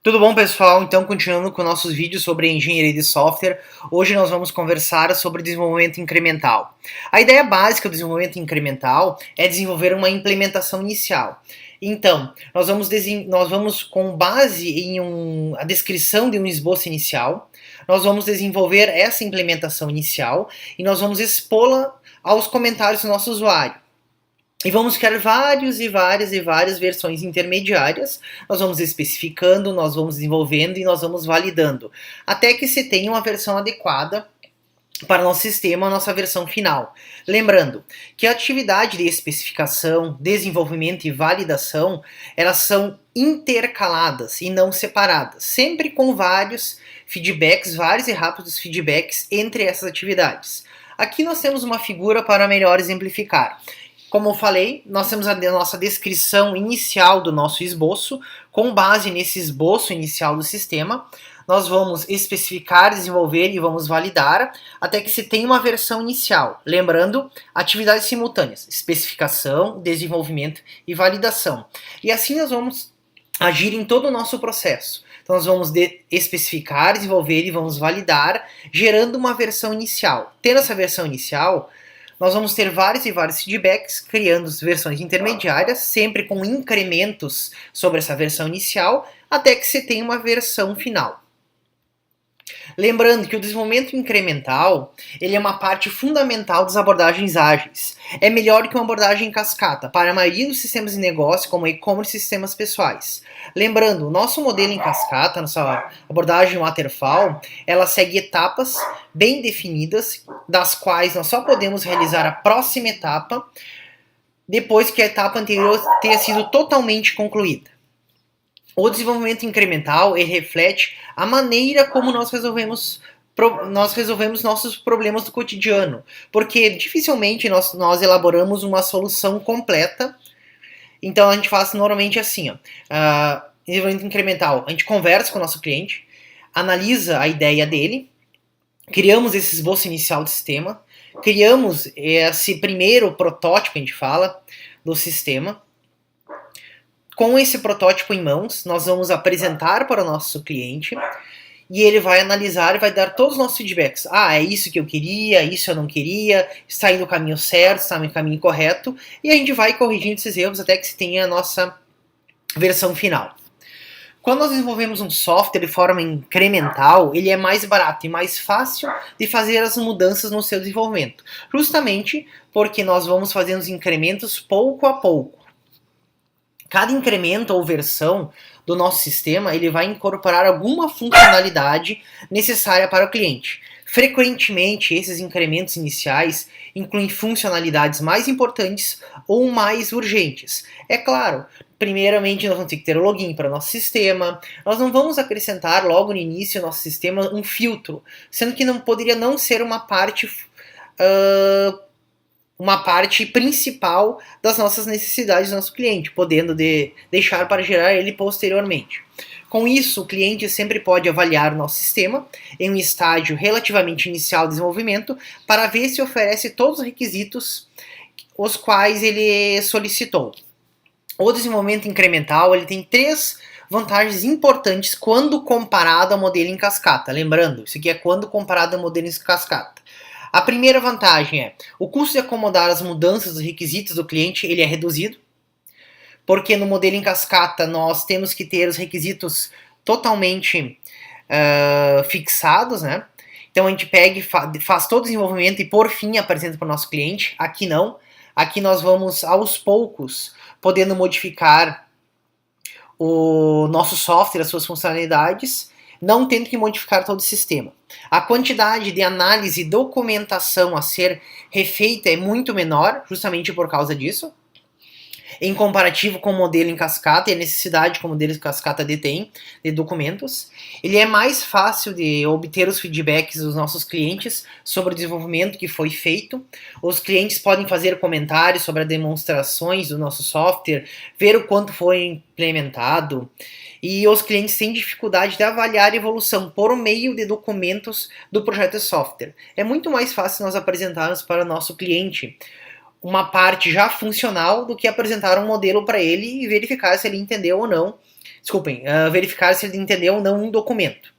Tudo bom, pessoal? Então, continuando com nossos vídeos sobre engenharia de software, hoje nós vamos conversar sobre desenvolvimento incremental. A ideia básica do desenvolvimento incremental é desenvolver uma implementação inicial. Então, nós vamos com base em a descrição de um esboço inicial, nós vamos desenvolver essa implementação inicial e nós vamos expô-la aos comentários do nosso usuário. E vamos criar várias versões intermediárias. Nós vamos especificando, nós vamos desenvolvendo e nós vamos validando. Até que se tenha uma versão adequada para o nosso sistema, a nossa versão final. Lembrando que a atividade de especificação, desenvolvimento e validação, elas são intercaladas e não separadas. Sempre com vários feedbacks, vários e rápidos feedbacks entre essas atividades. Aqui nós temos uma figura para melhor exemplificar. Como eu falei, nós temos a nossa descrição inicial do nosso esboço. Com base nesse esboço inicial do sistema, nós vamos especificar, desenvolver e vamos validar até que se tenha uma versão inicial. Lembrando, atividades simultâneas, especificação, desenvolvimento e validação. E assim nós vamos agir em todo o nosso processo. Então nós vamos especificar, desenvolver e vamos validar, gerando uma versão inicial. Tendo essa versão inicial, nós vamos ter vários feedbacks, criando versões intermediárias, sempre com incrementos sobre essa versão inicial, até que se tenha uma versão final. Lembrando que o desenvolvimento incremental ele é uma parte fundamental das abordagens ágeis. É melhor que uma abordagem em cascata para a maioria dos sistemas de negócio, como e-commerce e sistemas pessoais. Lembrando, o nosso modelo em cascata, nossa abordagem waterfall, ela segue etapas bem definidas, das quais nós só podemos realizar a próxima etapa depois que a etapa anterior tenha sido totalmente concluída. O desenvolvimento incremental ele reflete a maneira como nós resolvemos nossos problemas do cotidiano, porque dificilmente nós elaboramos uma solução completa. Então a gente faz normalmente assim, desenvolvimento incremental, a gente conversa com o nosso cliente, analisa a ideia dele, criamos esse esboço inicial do sistema, criamos esse primeiro protótipo, a gente fala, do sistema. Com esse protótipo em mãos, nós vamos apresentar para o nosso cliente e ele vai analisar e vai dar todos os nossos feedbacks. É isso que eu queria, isso eu não queria, está indo no caminho certo, está no caminho correto, e a gente vai corrigindo esses erros até que se tenha a nossa versão final. Quando nós desenvolvemos um software de forma incremental, ele é mais barato e mais fácil de fazer as mudanças no seu desenvolvimento, justamente porque nós vamos fazendo os incrementos pouco a pouco. Cada incremento ou versão do nosso sistema ele vai incorporar alguma funcionalidade necessária para o cliente. Frequentemente, esses incrementos iniciais incluem funcionalidades mais importantes ou mais urgentes. É claro, primeiramente nós vamos ter que ter o login para o nosso sistema, nós não vamos acrescentar logo no início do nosso sistema um filtro, sendo que não poderia não ser uma parte principal das nossas necessidades do nosso cliente, podendo deixar para gerar ele posteriormente. Com isso, o cliente sempre pode avaliar o nosso sistema em um estágio relativamente inicial de desenvolvimento para ver se oferece todos os requisitos os quais ele solicitou. O desenvolvimento incremental ele tem 3 vantagens importantes quando comparado ao modelo em cascata. Lembrando, isso aqui é quando comparado ao modelo em cascata. A primeira vantagem é o custo de acomodar as mudanças dos requisitos do cliente ele é reduzido, porque no modelo em cascata nós temos que ter os requisitos totalmente fixados, né? Então a gente pega e faz todo o desenvolvimento e por fim apresenta para o nosso cliente. Aqui não, aqui nós vamos aos poucos podendo modificar o nosso software, as suas funcionalidades, não tendo que modificar todo o sistema. A quantidade de análise e documentação a ser refeita é muito menor, justamente por causa disso, em comparativo com o modelo em cascata e a necessidade que o modelo em cascata detém de documentos. Ele é mais fácil de obter os feedbacks dos nossos clientes sobre o desenvolvimento que foi feito. Os clientes podem fazer comentários sobre as demonstrações do nosso software, ver o quanto foi implementado. E os clientes têm dificuldade de avaliar a evolução por meio de documentos do projeto de software. É muito mais fácil nós apresentarmos para o nosso cliente uma parte já funcional do que apresentar um modelo para ele e verificar se ele entendeu ou não verificar se ele entendeu ou não um documento.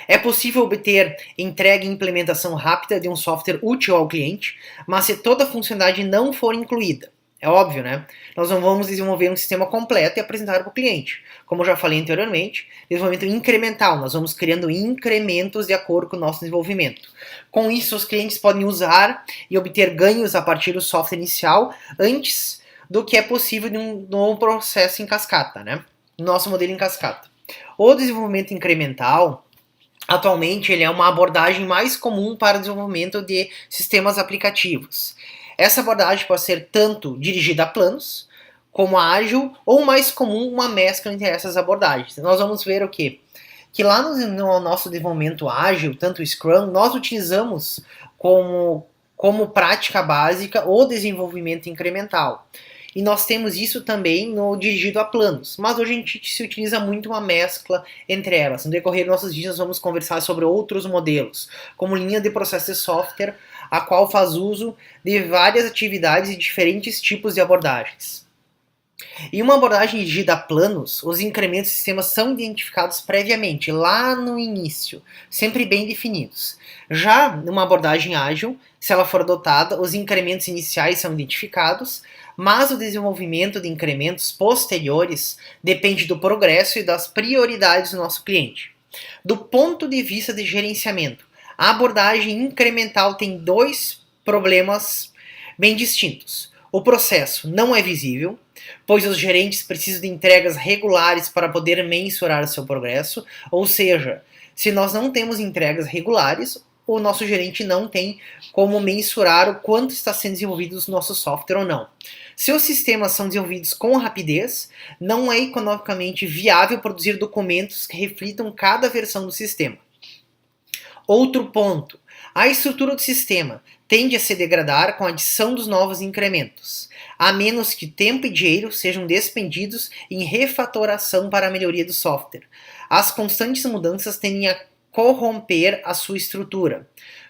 É possível obter entrega e implementação rápida de um software útil ao cliente, mas se toda a funcionalidade não for incluída. É óbvio, né? Nós não vamos desenvolver um sistema completo e apresentar para o cliente. Como eu já falei anteriormente, desenvolvimento incremental. Nós vamos criando incrementos de acordo com o nosso desenvolvimento. Com isso, os clientes podem usar e obter ganhos a partir do software inicial antes do que é possível de um novo processo em cascata, né? Nosso modelo em cascata. O desenvolvimento incremental, atualmente, ele é uma abordagem mais comum para o desenvolvimento de sistemas aplicativos. Essa abordagem pode ser tanto dirigida a planos, como a ágil, ou mais comum, uma mescla entre essas abordagens. Nós vamos ver o quê? Que lá no nosso desenvolvimento ágil, tanto o Scrum, nós utilizamos como prática básica o desenvolvimento incremental. E nós temos isso também no dirigido a planos. Mas hoje a gente se utiliza muito uma mescla entre elas. No decorrer dos nossos vídeos, nós vamos conversar sobre outros modelos, como linha de processo de software, a qual faz uso de várias atividades e diferentes tipos de abordagens. Em uma abordagem dirigida a planos, os incrementos do sistema são identificados previamente, lá no início, sempre bem definidos. Já numa abordagem ágil, se ela for adotada, os incrementos iniciais são identificados, mas o desenvolvimento de incrementos posteriores depende do progresso e das prioridades do nosso cliente. Do ponto de vista de gerenciamento, a abordagem incremental tem dois problemas bem distintos. O processo não é visível, pois os gerentes precisam de entregas regulares para poder mensurar o seu progresso, ou seja, se nós não temos entregas regulares, o nosso gerente não tem como mensurar o quanto está sendo desenvolvido o nosso software ou não. Se os sistemas são desenvolvidos com rapidez, não é economicamente viável produzir documentos que reflitam cada versão do sistema. Outro ponto, a estrutura do sistema tende a se degradar com a adição dos novos incrementos, a menos que tempo e dinheiro sejam despendidos em refatoração para a melhoria do software. As constantes mudanças tendem a corromper a sua estrutura.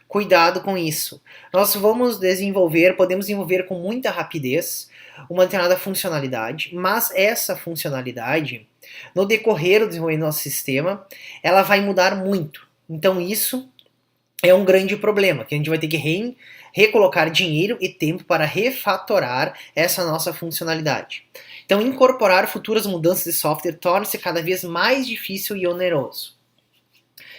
Cuidado com isso. Nós podemos desenvolver com muita rapidez uma determinada funcionalidade, mas essa funcionalidade, no decorrer do desenvolvimento do nosso sistema, ela vai mudar muito. Então isso é um grande problema, que a gente vai ter que recolocar dinheiro e tempo para refatorar essa nossa funcionalidade. Então incorporar futuras mudanças de software torna-se cada vez mais difícil e oneroso.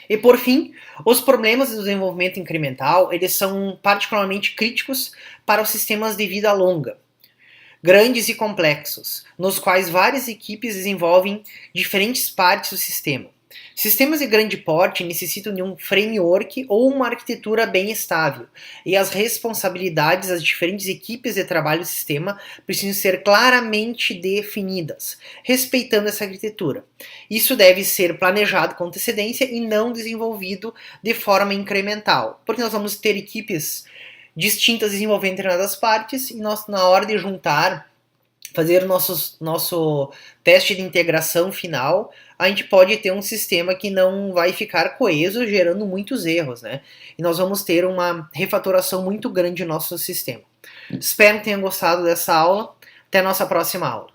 E por fim, os problemas do desenvolvimento incremental, eles são particularmente críticos para os sistemas de vida longa, grandes e complexos, nos quais várias equipes desenvolvem diferentes partes do sistema. Sistemas de grande porte necessitam de um framework ou uma arquitetura bem estável, e as responsabilidades das diferentes equipes de trabalho do sistema precisam ser claramente definidas, respeitando essa arquitetura. Isso deve ser planejado com antecedência e não desenvolvido de forma incremental, porque nós vamos ter equipes distintas desenvolvendo determinadas partes, e nós, na hora de juntar, fazer o nosso teste de integração final, a gente pode ter um sistema que não vai ficar coeso, gerando muitos erros, né? E nós vamos ter uma refatoração muito grande no nosso sistema. Espero que tenham gostado dessa aula. Até a nossa próxima aula.